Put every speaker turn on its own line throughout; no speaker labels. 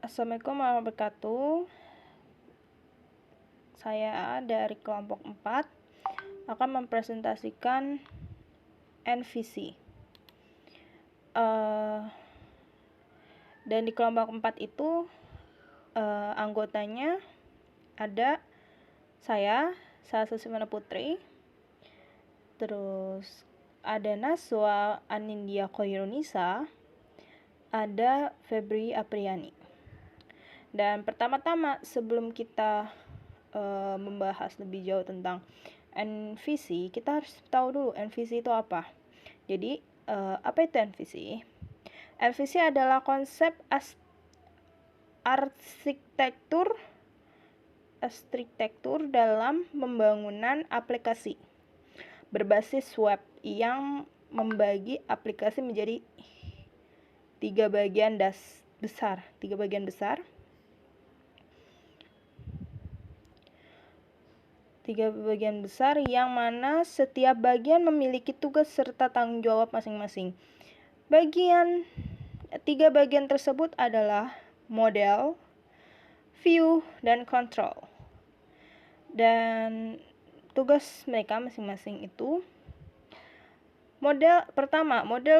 Assalamualaikum warahmatullahi wabarakatuh. Saya dari kelompok 4 akan mempresentasikan NVC. Dan di kelompok 4 itu anggotanya ada saya, Salsa Simana Putri, terus ada Naswa Anindya Khoirunisa, ada Febri Apriani. Dan pertama-tama sebelum kita membahas lebih jauh tentang NVC, kita harus tahu dulu NVC itu apa. Jadi apa itu NVC? NVC adalah konsep arsitektur dalam pembangunan aplikasi berbasis web yang membagi aplikasi menjadi tiga bagian besar. Tiga bagian besar yang mana setiap bagian memiliki tugas serta tanggung jawab masing-masing. Tiga bagian tersebut adalah model, view, dan control. Dan tugas mereka masing-masing itu, model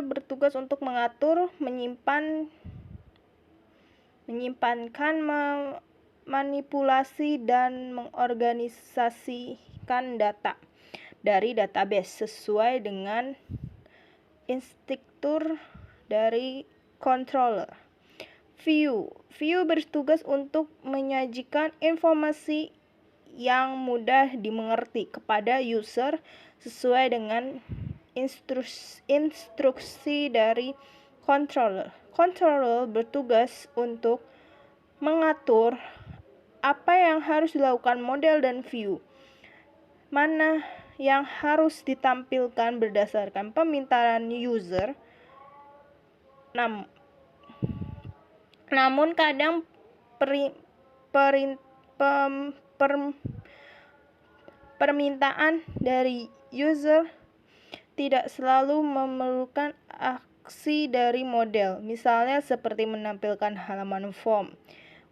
bertugas untuk mengatur, menyimpankan, manipulasi dan mengorganisasikan data dari database sesuai dengan instruktur dari controller. View bertugas untuk menyajikan informasi yang mudah dimengerti kepada user sesuai dengan instruksi dari controller. Controller bertugas untuk mengatur apa yang harus dilakukan model dan view, mana yang harus ditampilkan berdasarkan permintaan user. Namun kadang permintaan dari user tidak selalu memerlukan aksi dari model, misalnya seperti menampilkan halaman form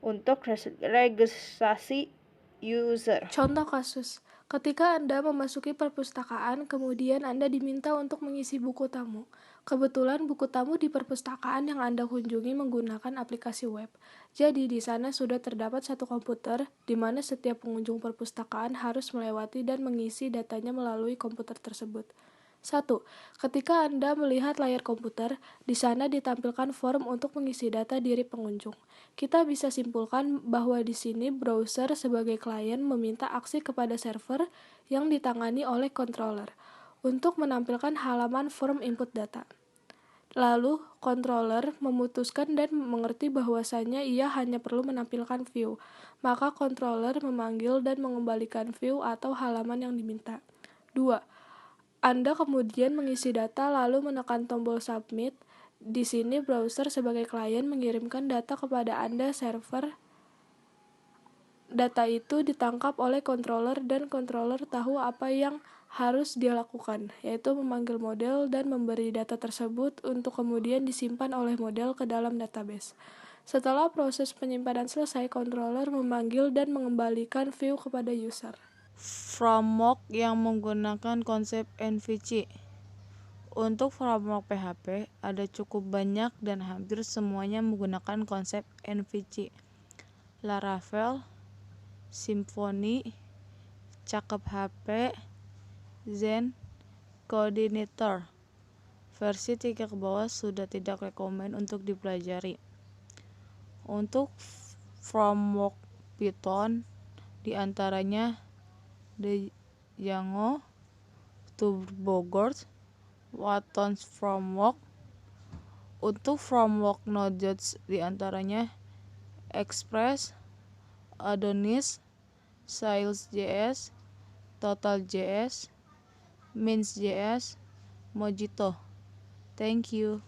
untuk registrasi user.
Contoh kasus, ketika Anda memasuki perpustakaan, kemudian Anda diminta untuk mengisi buku tamu. Kebetulan buku tamu di perpustakaan yang Anda kunjungi menggunakan aplikasi web. Jadi di sana sudah terdapat satu komputer, di mana setiap pengunjung perpustakaan harus melewati dan mengisi datanya melalui komputer tersebut. 1. Ketika Anda melihat layar komputer, di sana ditampilkan form untuk mengisi data diri pengunjung. Kita bisa simpulkan bahwa di sini browser sebagai klien meminta aksi kepada server yang ditangani oleh controller untuk menampilkan halaman form input data. Lalu, controller memutuskan dan mengerti bahwasanya ia hanya perlu menampilkan view. Maka controller memanggil dan mengembalikan view atau halaman yang diminta. 2. Anda kemudian mengisi data lalu menekan tombol submit. Di sini browser sebagai klien mengirimkan data kepada Anda server. Data itu ditangkap oleh controller dan controller tahu apa yang harus dia lakukan, yaitu memanggil model dan memberi data tersebut untuk kemudian disimpan oleh model ke dalam database. Setelah proses penyimpanan selesai, controller memanggil dan mengembalikan view kepada user.
Framework yang menggunakan konsep NVC. Untuk framework PHP ada cukup banyak dan hampir semuanya menggunakan konsep NVC. Laravel, Symfony, Cakep HP, Zen, Coordinator. Versi 3 ke bawah sudah tidak rekomen untuk dipelajari. Untuk framework Python diantaranya Django, TurboGold, Watson Framework. Untuk framework Node.js diantaranya Express, Adonis, Sails.js, Total.js, Mints.js, Mojito. Thank you.